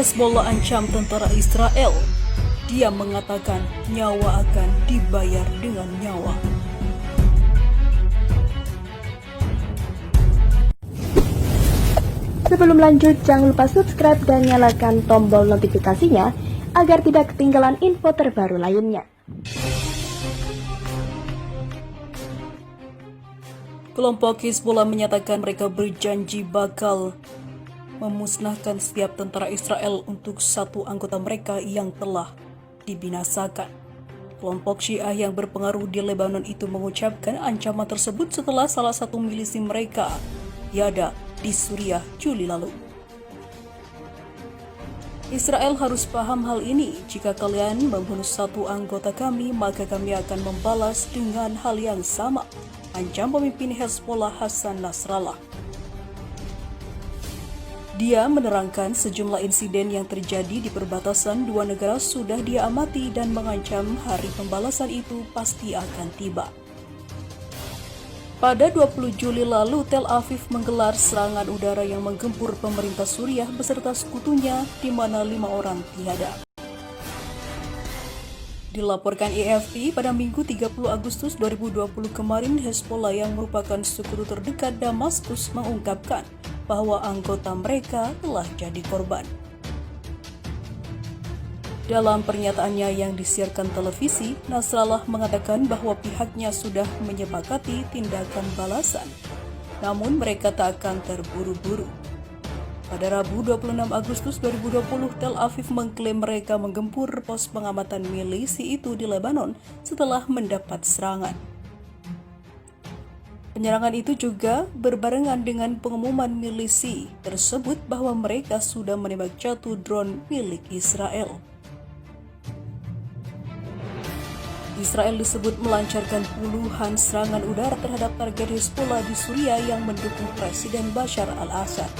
Hezbollah ancam tentara Israel. Dia mengatakan nyawa akan dibayar dengan nyawa. Sebelum lanjut, jangan lupa subscribe dan nyalakan tombol notifikasinya agar tidak ketinggalan info terbaru lainnya. Kelompok Hezbollah menyatakan mereka berjanji bakal memusnahkan setiap tentara Israel untuk satu anggota mereka yang telah dibinasakan. Kelompok Syiah yang berpengaruh di Lebanon itu mengucapkan ancaman tersebut setelah salah satu milisi mereka, Yada, di Suriah Juli lalu. Israel harus paham hal ini. Jika kalian membunuh satu anggota kami, maka kami akan membalas dengan hal yang sama, ancam pemimpin Hezbollah Hassan Nasrallah. Dia menerangkan sejumlah insiden yang terjadi di perbatasan dua negara sudah dia amati dan mengancam hari pembalasan itu pasti akan tiba. Pada 20 Juli lalu, Tel Aviv menggelar serangan udara yang menggempur pemerintah Suriah beserta sekutunya, di mana 5 orang tiada. Dilaporkan AFP pada Minggu 30 Agustus 2020 kemarin, Hezbollah yang merupakan sekutu terdekat Damaskus mengungkapkan bahwa anggota mereka telah jadi korban. Dalam pernyataannya yang disiarkan televisi, Nasrallah mengatakan bahwa pihaknya sudah menyepakati tindakan balasan, namun mereka tak akan terburu-buru. Pada Rabu 26 Agustus 2020, Tel Aviv mengklaim mereka menggempur pos pengamatan milisi itu di Lebanon setelah mendapat serangan. Penyerangan itu juga berbarengan dengan pengumuman milisi tersebut bahwa mereka sudah menembak jatuh drone milik Israel. Israel disebut melancarkan puluhan serangan udara terhadap target Hezbollah di Suriah yang mendukung Presiden Bashar al-Assad.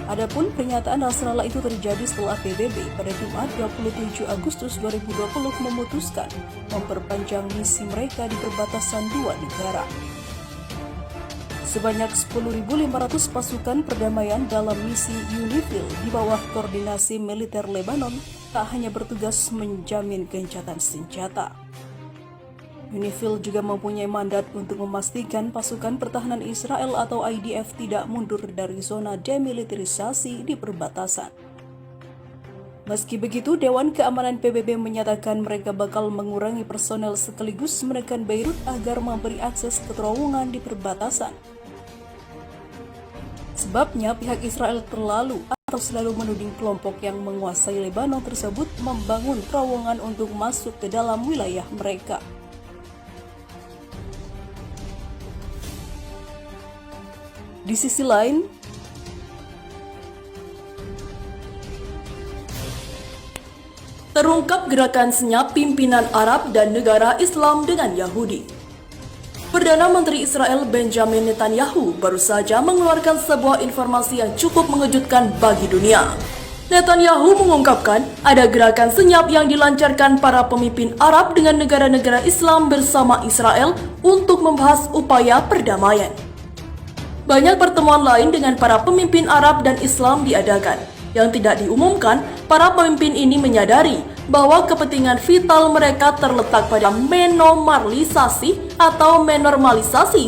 Adapun pernyataan Nasrallah itu terjadi setelah PBB pada Jumat 27 Agustus 2020 memutuskan memperpanjang misi mereka di perbatasan dua negara. Sebanyak 10.500 pasukan perdamaian dalam misi UNIFIL di bawah koordinasi militer Lebanon tak hanya bertugas menjamin gencatan senjata. UNIFIL juga mempunyai mandat untuk memastikan pasukan pertahanan Israel atau IDF tidak mundur dari zona demilitarisasi di perbatasan. Meski begitu, Dewan Keamanan PBB menyatakan mereka bakal mengurangi personel sekaligus menekan Beirut agar memberi akses ke terowongan di perbatasan. Sebabnya pihak Israel selalu menuding kelompok yang menguasai Lebanon tersebut membangun terowongan untuk masuk ke dalam wilayah mereka. Di sisi lain, terungkap gerakan senyap pimpinan Arab dan negara Islam dengan Yahudi. Perdana Menteri Israel Benjamin Netanyahu baru saja mengeluarkan sebuah informasi yang cukup mengejutkan bagi dunia. Netanyahu mengungkapkan ada gerakan senyap yang dilancarkan para pemimpin Arab dengan negara-negara Islam bersama Israel untuk membahas upaya perdamaian. Banyak pertemuan lain dengan para pemimpin Arab dan Islam diadakan. Yang tidak diumumkan, para pemimpin ini menyadari bahwa kepentingan vital mereka terletak pada menormalisasi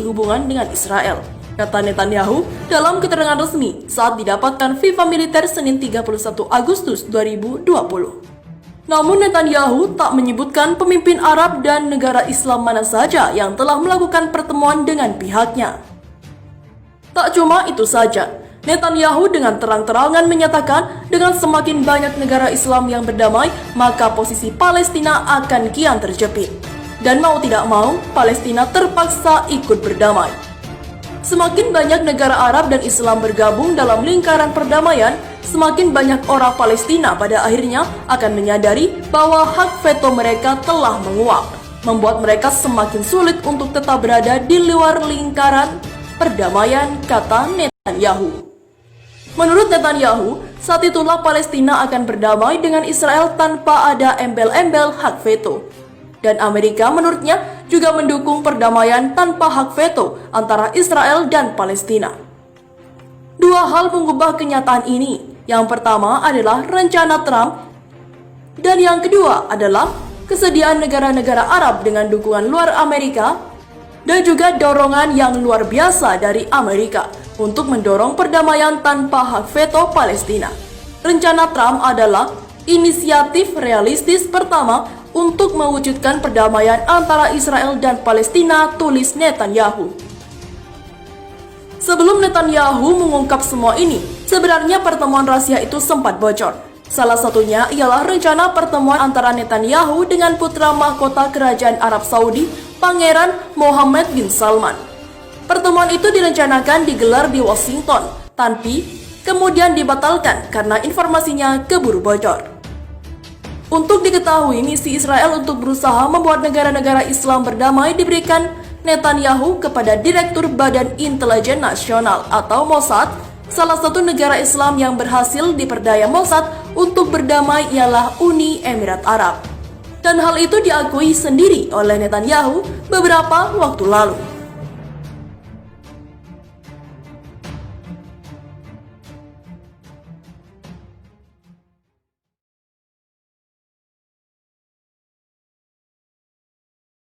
hubungan dengan Israel, kata Netanyahu dalam keterangan resmi saat didapatkan FIFA Militer Senin 31 Agustus 2020. Namun Netanyahu tak menyebutkan pemimpin Arab dan negara Islam mana saja yang telah melakukan pertemuan dengan pihaknya. Tak cuma itu saja, Netanyahu dengan terang-terangan menyatakan dengan semakin banyak negara Islam yang berdamai, maka posisi Palestina akan kian terjepit. Dan mau tidak mau, Palestina terpaksa ikut berdamai. Semakin banyak negara Arab dan Islam bergabung dalam lingkaran perdamaian, semakin banyak orang Palestina pada akhirnya akan menyadari bahwa hak veto mereka telah menguap, membuat mereka semakin sulit untuk tetap berada di luar lingkaran perdamaian, kata Netanyahu. Menurut Netanyahu, saat itulah Palestina akan berdamai dengan Israel tanpa ada embel-embel hak veto. Dan Amerika menurutnya juga mendukung perdamaian tanpa hak veto antara Israel dan Palestina. Dua hal mengubah kenyataan ini. Yang pertama adalah rencana Trump, dan yang kedua adalah kesediaan negara-negara Arab dengan dukungan luar Amerika, dan juga dorongan yang luar biasa dari Amerika untuk mendorong perdamaian tanpa hak veto Palestina. Rencana Trump adalah inisiatif realistis pertama untuk mewujudkan perdamaian antara Israel dan Palestina, tulis Netanyahu. Sebelum Netanyahu mengungkap semua ini, sebenarnya pertemuan rahasia itu sempat bocor. Salah satunya ialah rencana pertemuan antara Netanyahu dengan putra mahkota Kerajaan Arab Saudi, Pangeran Mohammed bin Salman. Pertemuan itu direncanakan digelar di Washington, tapi kemudian dibatalkan karena informasinya keburu bocor. Untuk diketahui, misi Israel untuk berusaha membuat negara-negara Islam berdamai diberikan Netanyahu kepada Direktur Badan Intelijen Nasional atau Mossad. Salah satu negara Islam yang berhasil diperdaya Mossad untuk berdamai ialah Uni Emirat Arab. Dan hal itu diakui sendiri oleh Netanyahu beberapa waktu lalu.